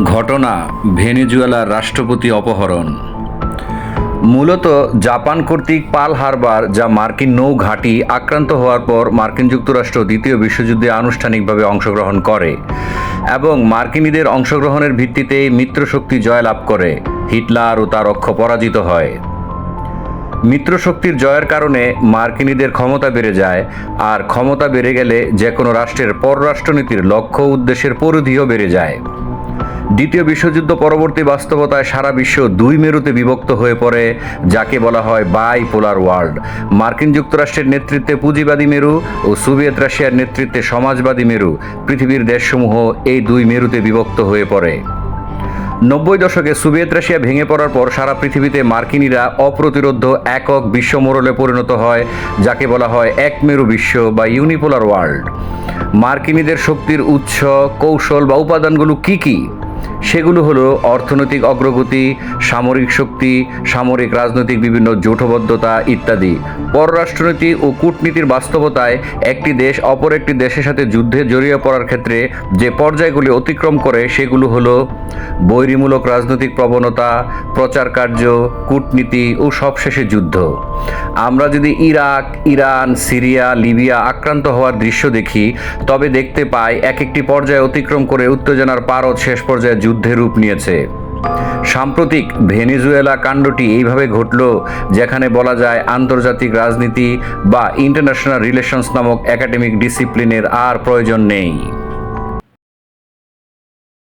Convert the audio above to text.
ঘটনা ভেনেজুয়েলার রাষ্ট্রপতি অপহরণ। মূলত জাপান কর্তৃক পার্ল হারবার, যা মার্কিন নৌ ঘাঁটি, আক্রান্ত হওয়ার পর মার্কিন যুক্তরাষ্ট্র দ্বিতীয় বিশ্বযুদ্ধে আনুষ্ঠানিকভাবে অংশগ্রহণ করে এবং মার্কিনীদের অংশগ্রহণের ভিত্তিতে মিত্রশক্তি জয়লাভ করে। হিটলার ও তার অক্ষ পরাজিত হয়। মিত্রশক্তির জয়ের কারণে মার্কিনীদের ক্ষমতা বেড়ে যায়, আর ক্ষমতা বেড়ে গেলে যে কোনো রাষ্ট্রের পররাষ্ট্রনীতির লক্ষ্য উদ্দেশ্যের পরিধিও বেড়ে যায়। দ্বিতীয় বিশ্বযুদ্ধ পরবর্তী বাস্তবতায় সারা বিশ্ব দুই মেরুতে বিভক্ত হয়ে পড়ে, যাকে বলা হয় বাইপোলার ওয়ার্ল্ড। মার্কিন যুক্তরাষ্ট্রের নেতৃত্বে পুঁজিবাদী মেরু ও সোভিয়েত রাশিয়ার নেতৃত্বে সমাজবাদী মেরু, পৃথিবীর দেশসমূহ এই দুই মেরুতে বিভক্ত হয়ে পড়ে। 90 দশকে সোভিয়েত রাশিয়া ভেঙে পড়ার পর সারা পৃথিবীতে মার্কিনীরা অপ্রতিরোধ্য একক বিশ্ব মোড়লে পরিণত হয়, যাকে বলা হয় এক মেরু বিশ্ব বা ইউনিপোলার ওয়ার্ল্ড। মার্কিনীদের শক্তির উৎস, কৌশল বা উপাদানগুলো কি কি? সেগুলো হলো অর্থনৈতিক অগ্রগতি, সামরিক শক্তি, সামরিক রাজনৈতিক বিভিন্ন জোটবদ্ধতা ইত্যাদি। পররাষ্ট্রনীতি ও কূটনীতির বাস্তবতায় একটি দেশ অপর একটি দেশের সাথে যুদ্ধে জড়িয়ে পড়ার ক্ষেত্রে যে পর্যায়গুলি অতিক্রম করে সেগুলো হলো বৈরীমূলক রাজনৈতিক প্রবণতা, প্রচার কার্য, কূটনীতি ও সবশেষে যুদ্ধ। আমরা যদি ইরাক, ইরান, সিরিয়া, লিবিয়া আক্রান্ত হওয়ার দৃশ্য দেখি, তবে দেখতে পাই এক একটি পর্যায়ে অতিক্রম করে উত্তেজনার পারদ শেষ পর্যায়ে যুদ্ধে রূপ নিয়েছে। সাম্প্রতিক ভেনেজুয়েলা কাণ্ডটি এইভাবে ঘটল, যেখানে বলা যায় আন্তর্জাতিক রাজনীতি বা ইন্টারন্যাশনাল রিলেশনস নামক একাডেমিক ডিসিপ্লিনের আর প্রয়োজন নেই।